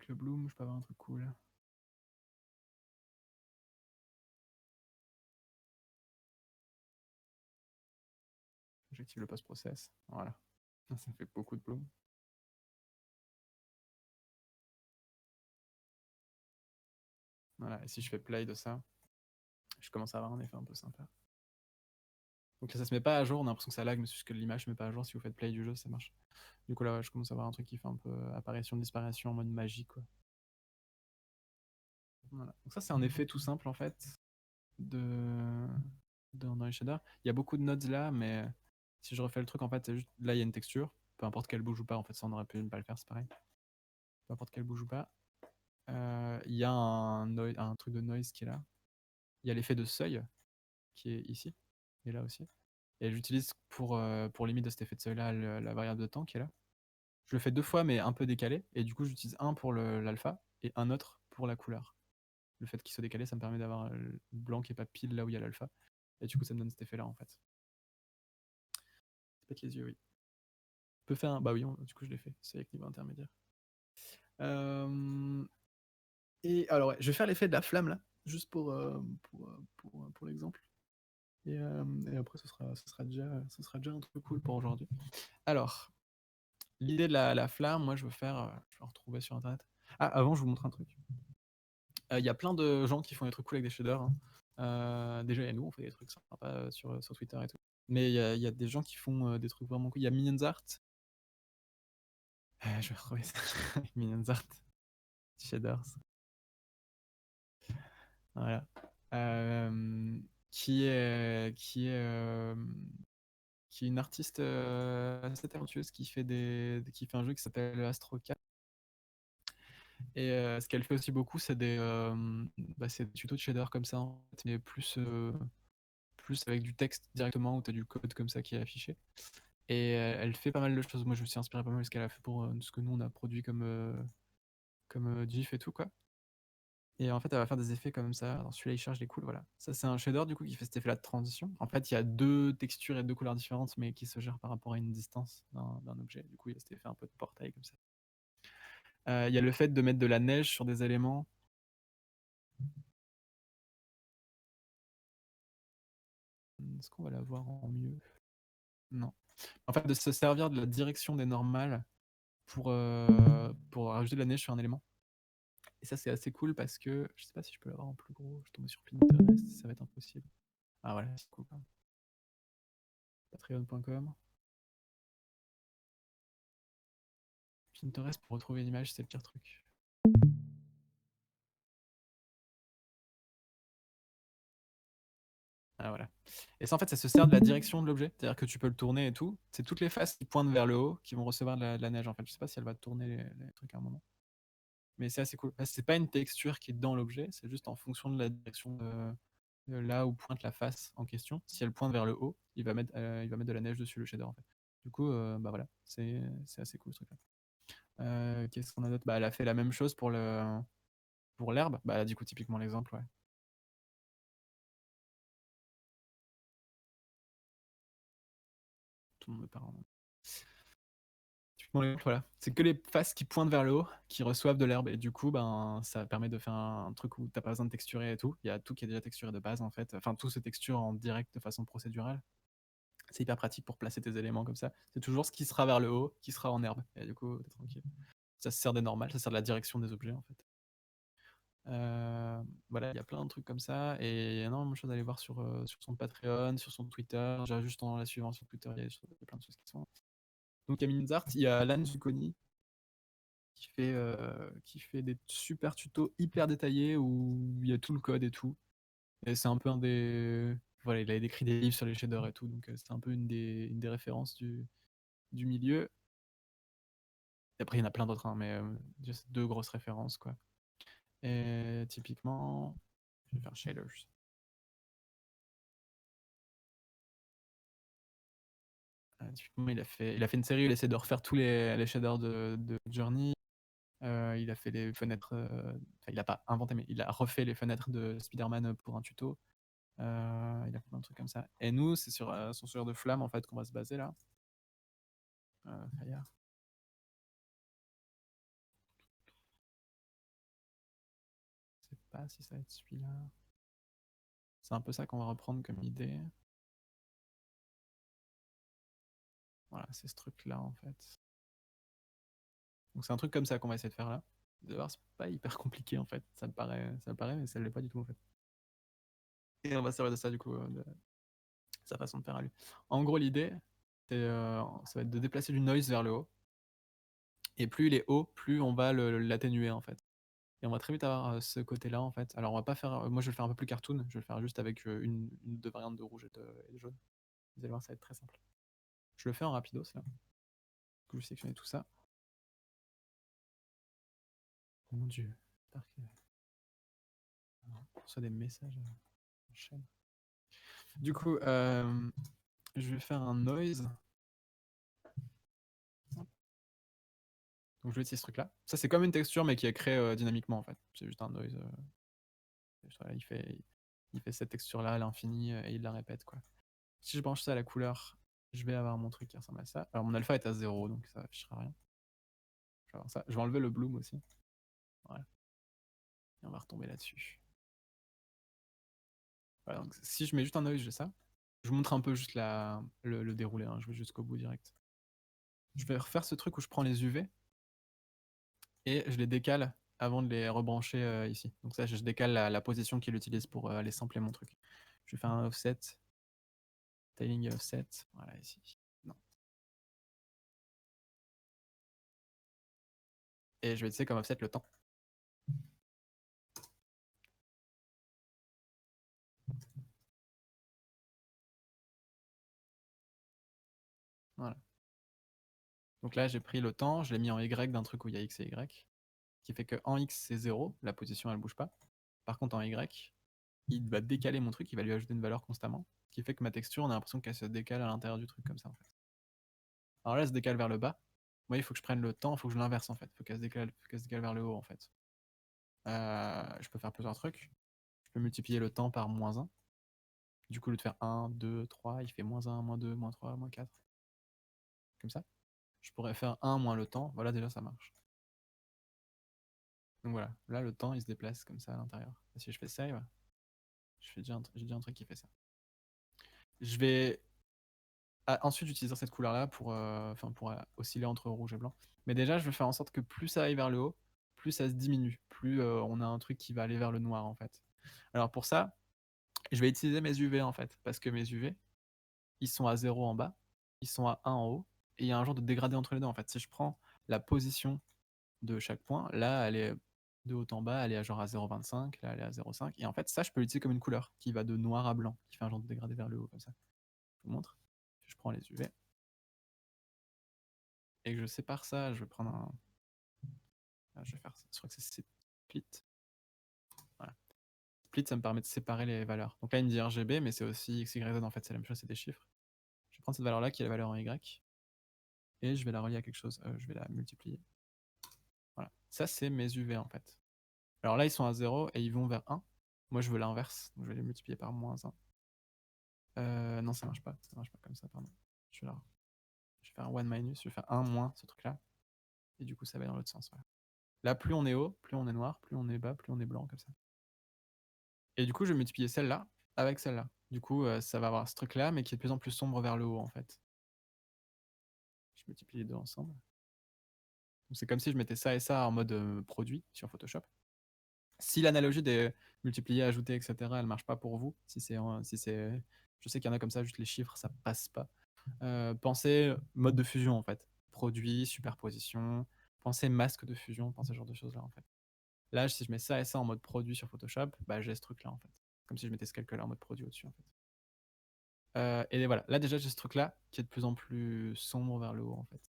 avec le bloom, je peux avoir un truc cool. J'active le post-process. Voilà. Ça fait beaucoup de bloom. Voilà. Et si je fais play de ça, je commence à avoir un effet un peu sympa. Donc là, ça se met pas à jour, on a l'impression que ça lag, mais c'est juste que l'image se met pas à jour. Si vous faites play du jeu, ça marche. Du coup, là, je commence à avoir un truc qui fait un peu apparition, disparition en mode magie, quoi. Voilà. Donc ça, c'est un effet tout simple, en fait, dans les shaders. Il y a beaucoup de nodes là, mais si je refais le truc, en fait, c'est juste là, il y a une texture, peu importe qu'elle bouge ou pas, en fait, ça on aurait pu ne pas le faire, c'est pareil. Peu importe qu'elle bouge ou pas. Il y a un truc de noise qui est là. Il y a l'effet de seuil qui est ici et là aussi. Et j'utilise pour limite de cet effet de seuil là la variable de temps qui est là. Je le fais 2 fois mais un peu décalé et du coup j'utilise un pour l'alpha et un autre pour la couleur. Le fait qu'il soit décalé, ça me permet d'avoir le blanc qui est pas pile là où il y a l'alpha. Et du coup, ça me donne cet effet-là, en fait. Ça pète les yeux, oui. On peut faire un... Bah oui, du coup, je l'ai fait. C'est avec niveau intermédiaire. Et alors, ouais, je vais faire l'effet de la flamme, là, juste pour l'exemple. Et après, ce sera déjà un truc cool pour aujourd'hui. Alors, l'idée de la flamme, moi, je vais retrouver sur Internet. Ah, avant, je vous montre un truc. Il y a plein de gens qui font des trucs cool avec des shaders. Hein. Déjà, il y a nous, on fait des trucs sympas sur Twitter et tout. Mais il y a des gens qui font des trucs vraiment cool. Il y a Minions Art. Je vais retrouver ça. Minions Art. Shaders. Voilà. Qui est, qui est, qui est une artiste assez talentueuse qui fait un jeu qui s'appelle Astro 4. Et ce qu'elle fait aussi beaucoup, c'est des tutos de shader comme ça, en fait, mais plus avec du texte directement, où tu as du code comme ça qui est affiché. Et elle fait pas mal de choses. Moi, je me suis inspiré pas mal de ce qu'elle a fait pour ce que nous, on a produit comme GIF et tout, quoi. Et en fait, elle va faire des effets comme ça. Alors, celui-là, il charge des cool, voilà. Ça, c'est un shader, du coup, qui fait cet effet-là de transition. En fait, il y a 2 textures et 2 couleurs différentes, mais qui se gèrent par rapport à une distance d'un objet. Du coup, il y a cet effet un peu de portail comme ça. Il y a le fait de mettre de la neige sur des éléments. Est-ce qu'on va la voir en mieux? Non. En fait, de se servir de la direction des normales pour rajouter de la neige sur un élément. Et ça, c'est assez cool parce que je sais pas si je peux l'avoir en plus gros. Je tombe sur Pinterest, ça va être impossible. Ah voilà, c'est cool. Patreon.com. Pinterest pour retrouver l'image, c'est le pire truc. Ah voilà. Et ça, en fait, ça se sert de la direction de l'objet. C'est-à-dire que tu peux le tourner et tout. C'est toutes les faces qui pointent vers le haut qui vont recevoir de la neige. En fait, je sais pas si elle va tourner les trucs à un moment. Mais c'est assez cool. C'est pas une texture qui est dans l'objet, c'est juste en fonction de la direction de là où pointe la face en question. Si elle pointe vers le haut, il va mettre de la neige dessus le shader en fait. Du coup, bah voilà, c'est assez cool ce truc-là. Qu'est-ce qu'on a d'autre? Bah, elle a fait la même chose pour l'herbe. Bah, du coup, typiquement l'exemple, ouais. Tout le monde me parle. Typiquement l'exemple, voilà. C'est que les faces qui pointent vers le haut qui reçoivent de l'herbe. Et du coup, ben, ça permet de faire un truc où t'as pas besoin de texturer et tout. Il y a tout qui est déjà texturé de base en fait. Enfin, tout se texture en direct de façon procédurale. C'est hyper pratique pour placer tes éléments comme ça. C'est toujours ce qui sera vers le haut qui sera en herbe. Et du coup, t'es tranquille. Ça se sert des normales, ça sert de la direction des objets en fait. Voilà, il y a plein de trucs comme ça. Et il y a énormément de choses à aller voir sur son Patreon, sur son Twitter. J'ai juste en la suivant sur Twitter, il y a plein de choses qui sont. Donc à Minzart, il y a Lan Zucconi qui fait des super tutos hyper détaillés où il y a tout le code et tout. Et c'est un peu un des. Voilà, il a écrit des livres sur les shaders et tout, donc c'est un peu une des références du milieu. Et après, il y en a plein d'autres, hein, mais déjà, c'est 2 grosses références, quoi. Et typiquement, je vais faire shaders. Typiquement, il a fait une série où il essaie de refaire tous les shaders de Journey. Il a fait les fenêtres. Enfin, il a pas inventé, mais il a refait les fenêtres de Spider-Man pour un tuto. Il a fait plein de trucs comme ça. Et nous, c'est sur son sueur de flamme en fait qu'on va se baser là. Fire. pas si ça va être celui-là. C'est un peu ça qu'on va reprendre comme idée. Voilà, c'est ce truc-là en fait. Donc c'est un truc comme ça qu'on va essayer de faire là. D'ailleurs, c'est pas hyper compliqué en fait. Ça me paraît, mais ça l'est pas du tout en fait. Et on va servir de ça du coup, de sa façon de faire à lui. En gros, l'idée, ça va être de déplacer du noise vers le haut. Et plus il est haut, plus on va l'atténuer en fait. Et on va très vite avoir ce côté-là en fait. Alors on va pas faire. Moi je vais le faire un peu plus cartoon. Je vais le faire juste avec une ou deux variantes de rouge et de jaune. Vous allez voir, ça va être très simple. Je le fais en rapidos là. Du coup, je sélectionne tout ça. Oh mon dieu. J'espère que. On reçoit des messages en chaîne. Du coup, je vais faire un noise. Donc je vais utiliser ce truc là. Ça c'est comme une texture mais qui est créée dynamiquement en fait. C'est juste un noise. Il fait cette texture là à l'infini et il la répète quoi. Si je branche ça à la couleur, je vais avoir mon truc qui ressemble à ça. Alors mon alpha est à 0 donc ça affichera rien. Je vais avoir ça. Je vais enlever le bloom aussi. Voilà. Et on va retomber là-dessus. Voilà, donc si je mets juste un noise, j'ai ça. Je vous montre un peu juste le déroulé, hein. Je vais jusqu'au bout direct. Je vais refaire ce truc où je prends les UV et je les décale avant de les rebrancher ici. Donc ça, je décale la position qu'il utilise pour aller sampler mon truc. Je vais faire un offset, tiling offset, voilà ici. Non. Et je vais utiliser comme offset le temps. Voilà. Donc là, j'ai pris le temps, je l'ai mis en Y d'un truc où il y a X et Y, qui fait que en X, c'est 0, la position, elle bouge pas. Par contre, en Y, il va décaler mon truc, il va lui ajouter une valeur constamment, ce qui fait que ma texture, on a l'impression qu'elle se décale à l'intérieur du truc comme ça, en fait. Alors là, elle se décale vers le bas. Moi, il faut que je prenne le temps, il faut que je l'inverse, en fait. Il faut qu'elle se décale vers le haut, en fait. Je peux faire plusieurs trucs. Je peux multiplier le temps par -1. Du coup, au lieu de faire 1, 2, 3, il fait -1, -2, -3, -4. Comme ça. Je pourrais faire 1 moins le temps. Voilà, déjà, ça marche. Donc voilà, là, le temps, il se déplace comme ça à l'intérieur. Et si je fais save, j'ai déjà un truc qui fait ça. Je vais ensuite utiliser cette couleur-là pour osciller entre rouge et blanc. Mais déjà, je vais faire en sorte que plus ça aille vers le haut, plus ça se diminue. Plus on a un truc qui va aller vers le noir, en fait. Alors pour ça, je vais utiliser mes UV, en fait. Parce que mes UV, ils sont à 0 en bas, ils sont à 1 en haut, et il y a un genre de dégradé entre les deux, en fait. Si je prends la position de chaque point, là, elle est de haut en bas, elle est à genre à 0,25, là, elle est à 0,5. Et en fait, ça, je peux l'utiliser comme une couleur qui va de noir à blanc, qui fait un genre de dégradé vers le haut, comme ça. Je vous montre. Je prends les UV. Et que je sépare ça, je vais prendre un. Je vais faire ça. Je crois que c'est split. Voilà. Split, ça me permet de séparer les valeurs. Donc là, il me dit RGB, mais c'est aussi X, Y, Z. En fait, c'est la même chose, c'est des chiffres. Je vais prendre cette valeur-là qui est la valeur en Y. Et je vais la relier à quelque chose. Je vais la multiplier. Voilà. Ça, c'est mes UV en fait. Alors là, ils sont à 0 et ils vont vers 1. Moi, je veux l'inverse. Donc je vais les multiplier par -1. Non, ça marche pas. Ça marche pas comme ça, pardon. Je vais faire un 1 minus. Je vais faire 1 moins ce truc-là. Et du coup, ça va dans l'autre sens. Voilà. Là, plus on est haut, plus on est noir, plus on est bas, plus on est blanc, comme ça. Et du coup, je vais multiplier celle-là avec celle-là. Du coup, ça va avoir ce truc-là, mais qui est de plus en plus sombre vers le haut, en fait. Je multiplie les deux ensemble. C'est comme si je mettais ça et ça en mode produit sur Photoshop. Si l'analogie des multiplier, ajouter, etc., elle marche pas pour vous, si c'est, je sais qu'il y en a comme ça, juste les chiffres, ça passe pas. Pensez mode de fusion, en fait. Produit, superposition. Pensez masque de fusion, pensez ce genre de choses-là, en fait. Là, si je mets ça et ça en mode produit sur Photoshop, bah, j'ai ce truc-là, en fait. Comme si je mettais ce calcul en mode produit au-dessus, en fait. Et voilà, là déjà j'ai ce truc là qui est de plus en plus sombre vers le haut en fait.